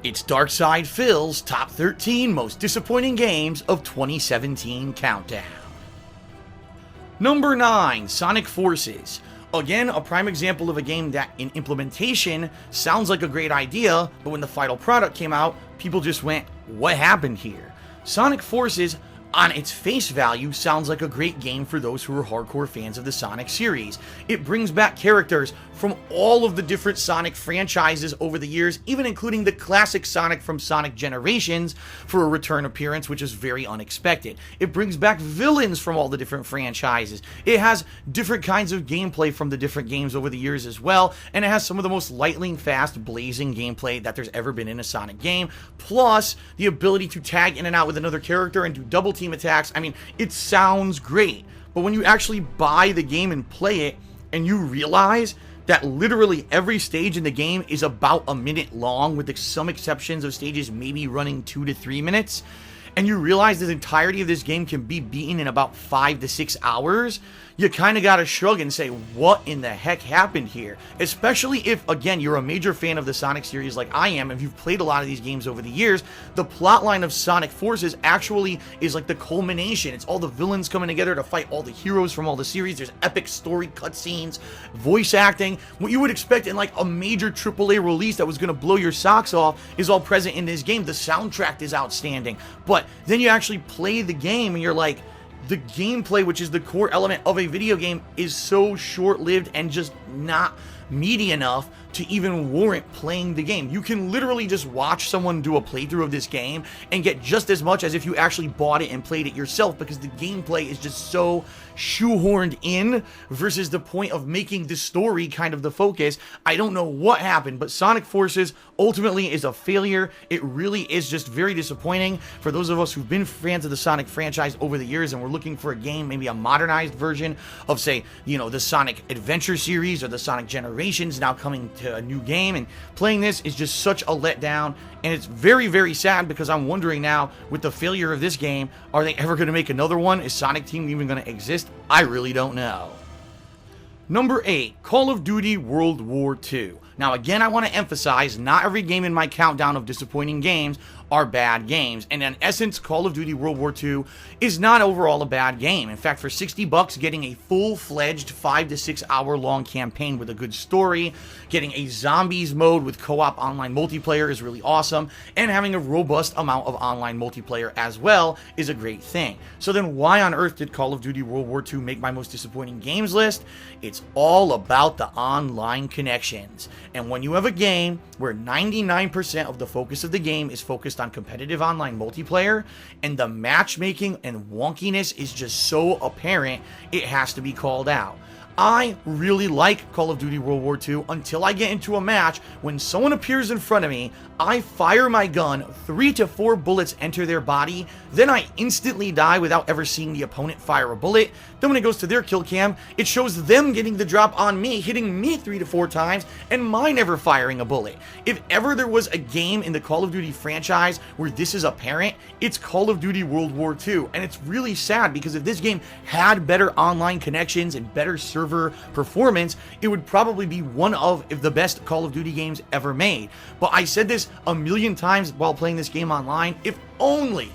It's Darkside Phil's Top 13 Most Disappointing Games of 2017 Countdown. Number 9, Sonic Forces. Again, a prime example of a game that in implementation sounds like a great idea, but when the final product came out, people just went, what happened here? Sonic Forces, on its face value, sounds like a great game for those who are hardcore fans of the Sonic series. It brings back characters from all of the different Sonic franchises over the years, even including the classic Sonic from Sonic Generations for a return appearance, which is very unexpected. It brings back villains from all the different franchises. It has different kinds of gameplay from the different games over the years as well, and it has some of the most lightning fast, blazing gameplay that there's ever been in a Sonic game, plus the ability to tag in and out with another character and do double team attacks. I mean, it sounds great, but when you actually buy the game and play it, and you realize that literally every stage in the game is about a minute long, with some exceptions of stages maybe running 2 to 3 minutes, and you realize the entirety of this game can be beaten in about 5 to 6 hours, you kind of gotta shrug and say, what in the heck happened here? Especially if, again, you're a major fan of the Sonic series like I am, if you've played a lot of these games over the years, the plotline of Sonic Forces actually is like the culmination. It's all the villains coming together to fight all the heroes from all the series. There's epic story cutscenes, voice acting. What you would expect in like a major AAA release that was gonna blow your socks off is all present in this game. The soundtrack is outstanding. But then you actually play the game and you're like, the gameplay, which is the core element of a video game, is so short-lived and just not meaty enough to even warrant playing the game. You can literally just watch someone do a playthrough of this game and get just as much as if you actually bought it and played it yourself, because the gameplay is just so shoehorned in versus the point of making the story kind of the focus. I don't know what happened, but Sonic Forces ultimately is a failure. It really is just very disappointing for those of us who've been fans of the Sonic franchise over the years and we're looking for a game, maybe a modernized version of, say, you know, the Sonic Adventure series or the Sonic Generations now coming to a new game, and playing this is just such a letdown, and it's very, very sad because I'm wondering now, with the failure of this game, are they ever going to make another one? Is Sonic Team even going to exist? I really don't know. Number 8, Call of Duty World War II. Now again, I want to emphasize, not every game in my countdown of disappointing games are bad games, and in essence, Call of Duty World War II is not overall a bad game. In fact, for $60, getting a full-fledged 5 to 6 hour long campaign with a good story, getting a zombies mode with co-op online multiplayer is really awesome, and having a robust amount of online multiplayer as well is a great thing. So then why on earth did Call of Duty World War II make my most disappointing games list? It's all about the online connections. And when you have a game where 99% of the focus of the game is focused on competitive online multiplayer, and the matchmaking and wonkiness is just so apparent, it has to be called out. I really like Call of Duty World War II until I get into a match when someone appears in front of me, I fire my gun, 3 to 4 bullets enter their body, then I instantly die without ever seeing the opponent fire a bullet. Then when it goes to their kill cam, it shows them getting the drop on me, hitting me 3 to 4 times, and my never firing a bullet. If ever there was a game in the Call of Duty franchise where this is apparent, it's Call of Duty World War II, and it's really sad because if this game had better online connections and better server performance, it would probably be one of the best Call of Duty games ever made. But I said this a million times while playing this game online, if only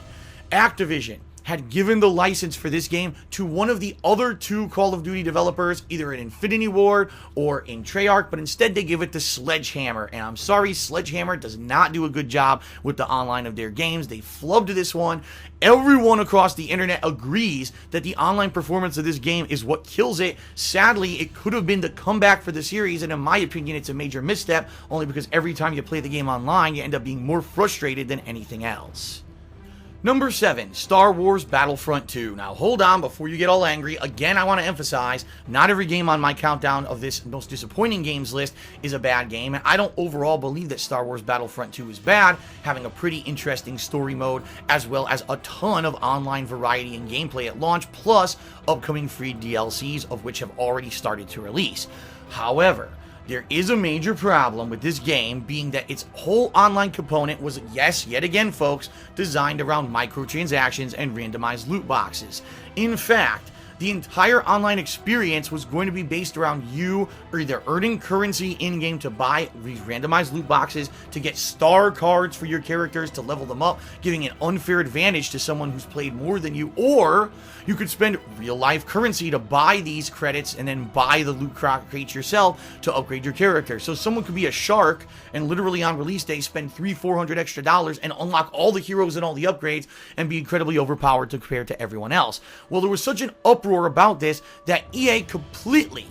Activision had given the license for this game to one of the other 2 Call of Duty developers, either in Infinity Ward or in Treyarch, but instead they give it to Sledgehammer. And I'm sorry, Sledgehammer does not do a good job with the online of their games. They flubbed this one. Everyone across the internet agrees that the online performance of this game is what kills it. Sadly, it could have been the comeback for the series, and in my opinion, it's a major misstep, only because every time you play the game online, you end up being more frustrated than anything else. Number 7, Star Wars Battlefront 2. Now hold on before you get all angry. Again, I want to emphasize, not every game on my countdown of this most disappointing games list is a bad game, and I don't overall believe that Star Wars Battlefront 2 is bad, having a pretty interesting story mode, as well as a ton of online variety and gameplay at launch, plus upcoming free DLCs, of which have already started to release. However, there is a major problem with this game, being that its whole online component was, yes, yet again folks, designed around microtransactions and randomized loot boxes. In fact, The entire online experience was going to be based around you either earning currency in-game to buy these randomized loot boxes, to get star cards for your characters, to level them up, giving an unfair advantage to someone who's played more than you, or you could spend real-life currency to buy these credits and then buy the loot crates yourself to upgrade your character. So someone could be a shark and literally on release day spend $300-400 extra and unlock all the heroes and all the upgrades and be incredibly overpowered compared to everyone else. Well, there was such an uproar about this that EA completely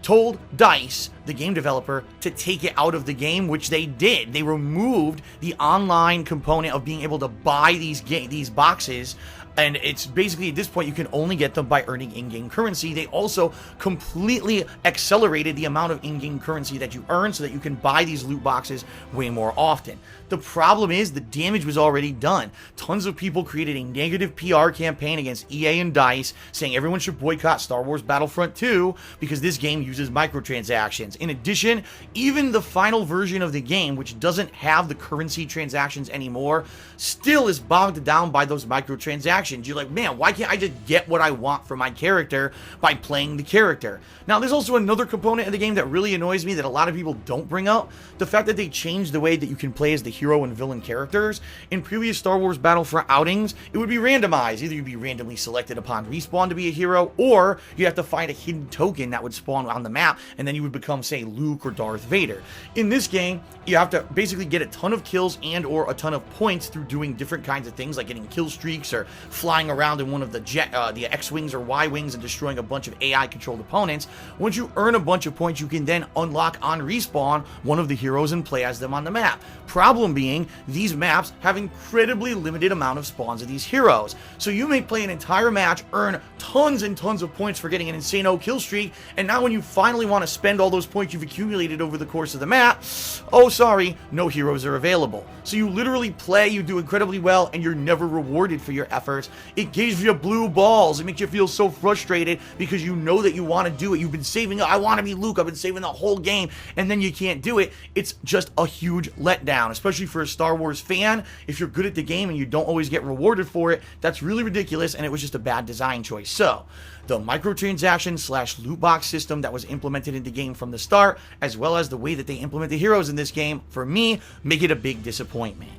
told DICE, the game developer, to take it out of the game, which they did. They removed the online component of being able to buy these boxes, and it's basically at this point you can only get them by earning in-game currency. They also completely accelerated the amount of in-game currency that you earn so that you can buy these loot boxes way more often. The problem is the damage was already done. Tons of people created a negative PR campaign against EA and DICE saying everyone should boycott Star Wars Battlefront 2 because this game uses microtransactions. In addition, even the final version of the game, which doesn't have the currency transactions anymore, still is bogged down by those microtransactions. You're like, man, why can't I just get what I want for my character by playing the character? Now, there's also another component of the game that really annoys me that a lot of people don't bring up. The fact that they changed the way that you can play as the hero and villain characters. In previous Star Wars Battlefront outings, it would be randomized. Either you'd be randomly selected upon respawn to be a hero, or you have to find a hidden token that would spawn on the map, and then you would become, say, Luke or Darth Vader. In this game, you have to basically get a ton of kills and or a ton of points through doing different kinds of things, like getting kill streaks or flying around in one of the X-Wings or Y-Wings and destroying a bunch of AI-controlled opponents. Once you earn a bunch of points, you can then unlock on respawn one of the heroes and play as them on the map. Problem being, these maps have incredibly limited amount of spawns of these heroes. So you may play an entire match, earn tons and tons of points for getting an insane-o kill streak, and now when you finally want to spend all those points you've accumulated over the course of the map, oh sorry, no heroes are available. So you literally play, you do incredibly well, and you're never rewarded for your efforts. It gives you blue balls. It makes you feel so frustrated because you know that you want to do it. You've been saving, I want to be Luke, I've been saving the whole game, and then you can't do it. It's just a huge letdown, especially for a Star Wars fan. If you're good at the game and you don't always get rewarded for it, that's really ridiculous, and it was just a bad design choice. So, the microtransaction / loot box system that was implemented in the game from the start, as well as the way that they implement the heroes in this game, for me, make it a big disappointment.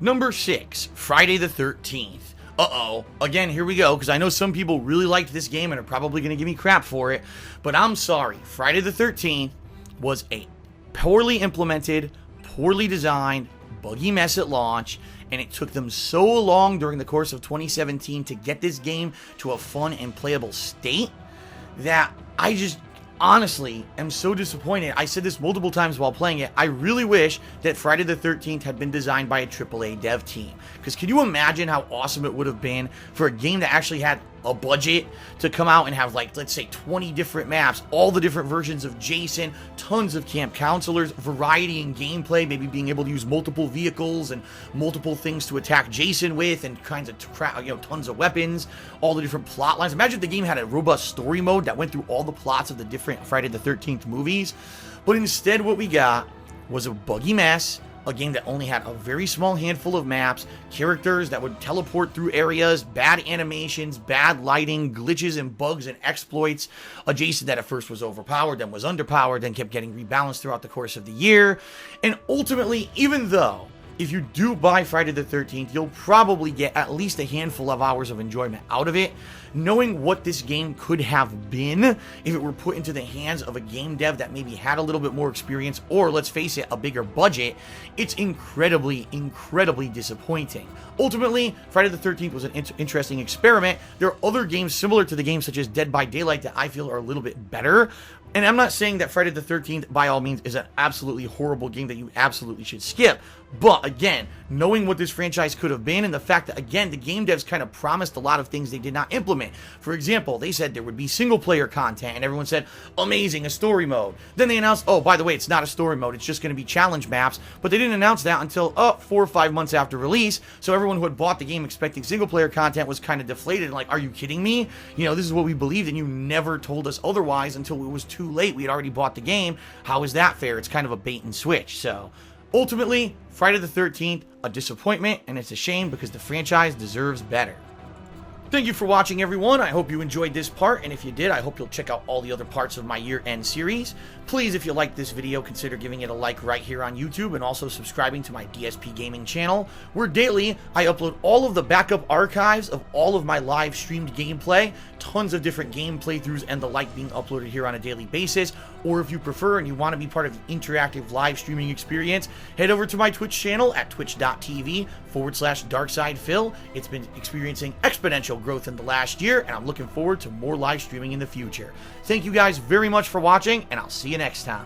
Number 6, Friday the 13th. Uh-oh, again, here we go, because I know some people really liked this game and are probably going to give me crap for it, but I'm sorry. Friday the 13th was a poorly implemented, poorly designed, buggy mess at launch, and it took them so long during the course of 2017 to get this game to a fun and playable state that I just honestly am so disappointed. I said this multiple times while playing it. I really wish that Friday the 13th had been designed by a AAA dev team. Because can you imagine how awesome it would have been for a game that actually had a budget to come out and have, like, let's say 20 different maps, all the different versions of Jason, tons of camp counselors, variety in gameplay, maybe being able to use multiple vehicles and multiple things to attack Jason with, and kinds of tons of weapons, all the different plot lines. Imagine if the game had a robust story mode that went through all the plots of the different Friday the 13th movies. But instead what we got was a buggy mess, a game that only had a very small handful of maps, characters that would teleport through areas, bad animations, bad lighting, glitches and bugs and exploits, a Jason that at first was overpowered, then was underpowered, then kept getting rebalanced throughout the course of the year. And ultimately, even though if you do buy Friday the 13th, you'll probably get at least a handful of hours of enjoyment out of it, knowing what this game could have been if it were put into the hands of a game dev that maybe had a little bit more experience, or let's face it, a bigger budget. It's incredibly, incredibly disappointing. Ultimately, Friday the 13th was an interesting experiment. There are other games similar to the game, such as Dead by Daylight, that I feel are a little bit better. And I'm not saying that Friday the 13th, by all means, is an absolutely horrible game that you absolutely should skip. But again, knowing what this franchise could have been, and the fact that, again, the game devs kind of promised a lot of things they did not implement. For example, they said there would be single-player content, and everyone said, amazing, a story mode. Then they announced, oh, by the way, it's not a story mode, it's just going to be challenge maps. But they didn't announce that until 4 or 5 months after release, so everyone who had bought the game expecting single-player content was kind of deflated, and like, are you kidding me? You know, this is what we believed, and you never told us otherwise until it was too late. We had already bought the game. How is that fair? It's kind of a bait and switch. So ultimately, Friday the 13th, a disappointment, and it's a shame because the franchise deserves better. Thank you for watching, everyone. I hope you enjoyed this part, and if you did, I hope you'll check out all the other parts of my year-end series. Please, if you liked this video, consider giving it a like right here on YouTube, and also subscribing to my DSP Gaming channel, where daily I upload all of the backup archives of all of my live streamed gameplay, tons of different game playthroughs and the like being uploaded here on a daily basis. Or if you prefer and you want to be part of the interactive live streaming experience, head over to my Twitch channel at twitch.tv/DarksidePhil. It's been experiencing exponential growth in the last year, and I'm looking forward to more live streaming in the future. Thank you guys very much for watching, and I'll see you next time.